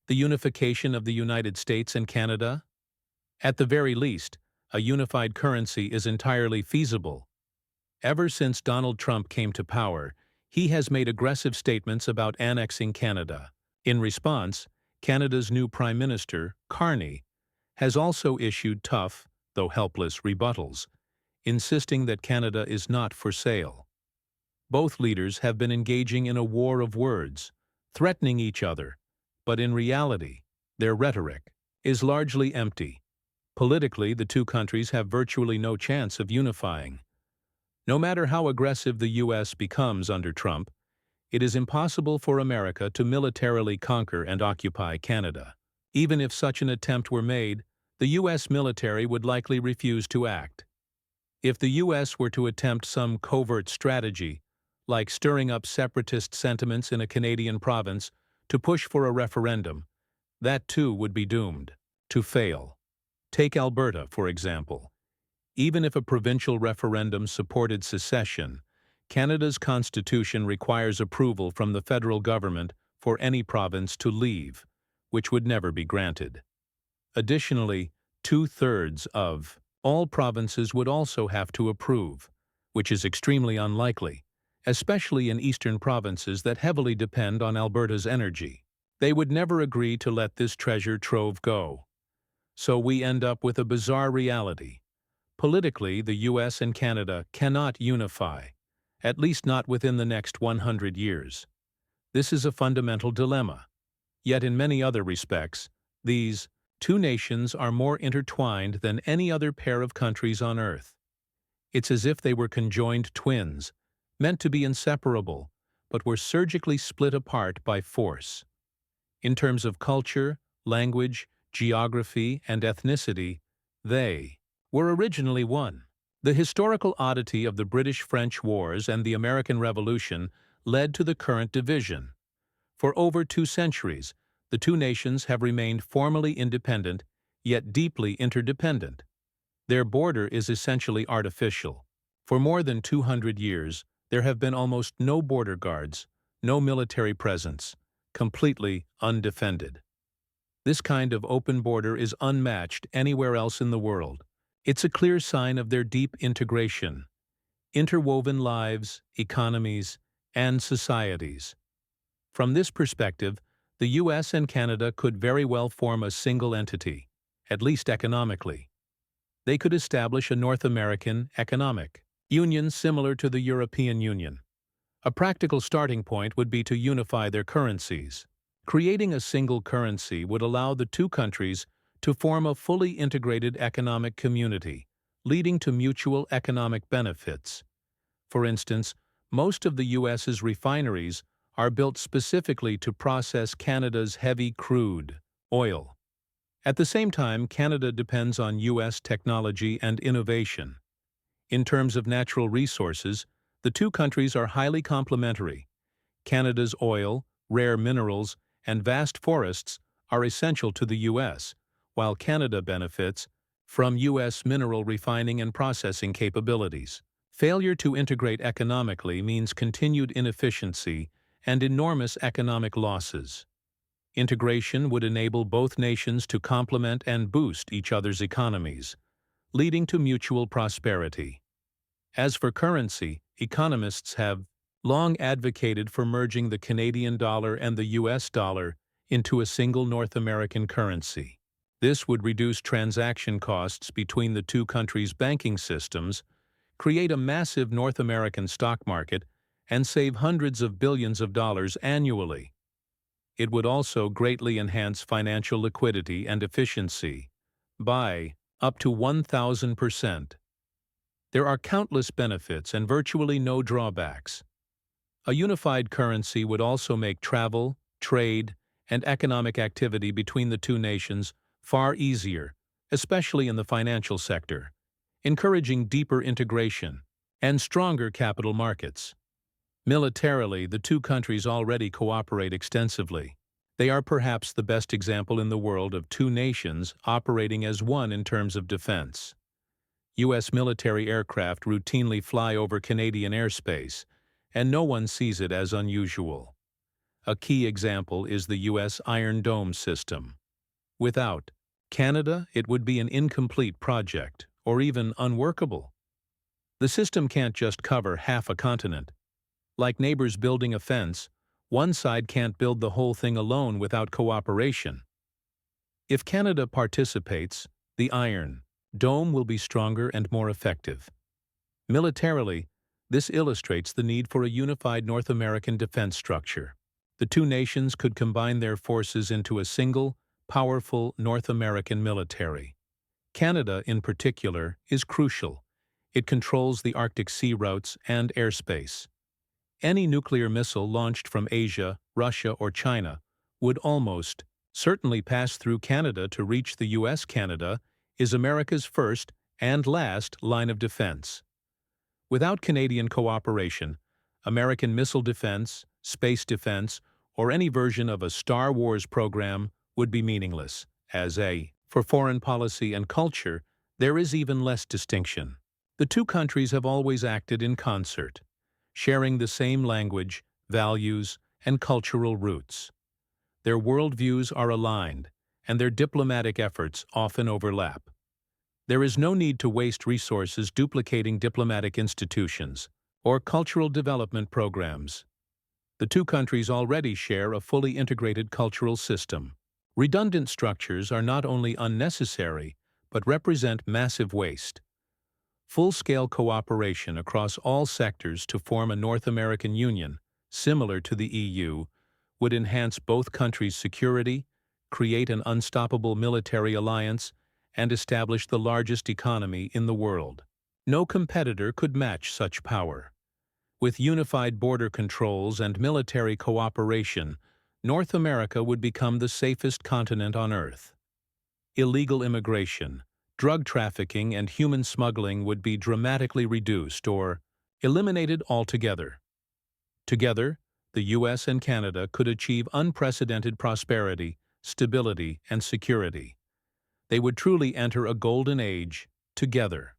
The unification of the United States and Canada? At the very least, a unified currency is entirely feasible. Ever since Donald Trump came to power, he has made aggressive statements about annexing Canada. In response, Canada's new Prime Minister, Carney, has also issued tough, though helpless, rebuttals, insisting that Canada is not for sale. Both leaders have been engaging in a war of words, threatening each other, but in reality, their rhetoric is largely empty. Politically, the two countries have virtually no chance of unifying. No matter how aggressive the U.S. becomes under Trump, it is impossible for America to militarily conquer and occupy Canada. Even if such an attempt were made, the U.S. military would likely refuse to act. If the U.S. were to attempt some covert strategy, like stirring up separatist sentiments in a Canadian province to push for a referendum, that too would be doomed to fail. Take Alberta, for example. Even if a provincial referendum supported secession, Canada's constitution requires approval from the federal government for any province to leave, which would never be granted. Additionally, 2/3 of all provinces would also have to approve, which is extremely unlikely, especially in eastern provinces that heavily depend on Alberta's energy. They would never agree to let this treasure trove go. So we end up with a bizarre reality. Politically, the U.S. and Canada cannot unify, at least not within the next 100 years. This is a fundamental dilemma. Yet in many other respects, these two nations are more intertwined than any other pair of countries on Earth. It's as if they were conjoined twins, meant to be inseparable, but were surgically split apart by force. In terms of culture, language, geography, and ethnicity, they were originally one. The historical oddity of the British-French Wars and the American Revolution led to the current division. For over 2 centuries, the two nations have remained formally independent, yet deeply interdependent. Their border is essentially artificial. For more than 200 years, there have been almost no border guards, no military presence, completely undefended. This kind of open border is unmatched anywhere else in the world. It's a clear sign of their deep integration, interwoven lives, economies, and societies. From this perspective, the U.S. and Canada could very well form a single entity, at least economically. They could establish a North American economic union similar to the European Union. A practical starting point would be to unify their currencies. Creating a single currency would allow the two countries to form a fully integrated economic community, leading to mutual economic benefits. For instance, most of the U.S.'s refineries are built specifically to process Canada's heavy crude oil. At the same time, Canada depends on U.S. technology and innovation. In terms of natural resources, the two countries are highly complementary. Canada's oil, rare minerals, and vast forests are essential to the U.S., while Canada benefits from U.S. mineral refining and processing capabilities. Failure to integrate economically means continued inefficiency and enormous economic losses. Integration would enable both nations to complement and boost each other's economies, leading to mutual prosperity. As for currency, economists have long advocated for merging the Canadian dollar and the U.S. dollar into a single North American currency. This would reduce transaction costs between the two countries' banking systems, create a massive North American stock market, and save hundreds of billions of dollars annually. It would also greatly enhance financial liquidity and efficiency by up to 1,000%. There are countless benefits and virtually no drawbacks. A unified currency would also make travel, trade, and economic activity between the two nations far easier, especially in the financial sector, encouraging deeper integration and stronger capital markets. Militarily, the two countries already cooperate extensively. They are perhaps the best example in the world of two nations operating as one in terms of defense. U.S. military aircraft routinely fly over Canadian airspace, and no one sees it as unusual. A key example is the U.S. Iron Dome system. Without Canada, it would be an incomplete project, or even unworkable. The system can't just cover half a continent. Like neighbors building a fence, one side can't build the whole thing alone without cooperation. If Canada participates, the Iron Dome will be stronger and more effective. Militarily, this illustrates the need for a unified North American defense structure. The two nations could combine their forces into a single, powerful North American military. Canada, in particular, is crucial. It controls the Arctic sea routes and airspace. Any nuclear missile launched from Asia, Russia, or China would almost certainly pass through Canada to reach the U.S. Canada is America's first and last line of defense. Without Canadian cooperation, American missile defense, space defense, or any version of a Star Wars program would be meaningless. For foreign policy and culture, there is even less distinction. The two countries have always acted in concert, sharing the same language, values, and cultural roots. Their worldviews are aligned, and their diplomatic efforts often overlap. There is no need to waste resources duplicating diplomatic institutions or cultural development programs. The two countries already share a fully integrated cultural system. Redundant structures are not only unnecessary, but represent massive waste. Full-scale cooperation across all sectors to form a North American Union, similar to the EU, would enhance both countries' security, create an unstoppable military alliance, and establish the largest economy in the world. No competitor could match such power. With unified border controls and military cooperation, North America would become the safest continent on Earth. Illegal immigration, drug trafficking, and human smuggling would be dramatically reduced or eliminated altogether. Together, the U.S. and Canada could achieve unprecedented prosperity, stability, and security. They would truly enter a golden age together.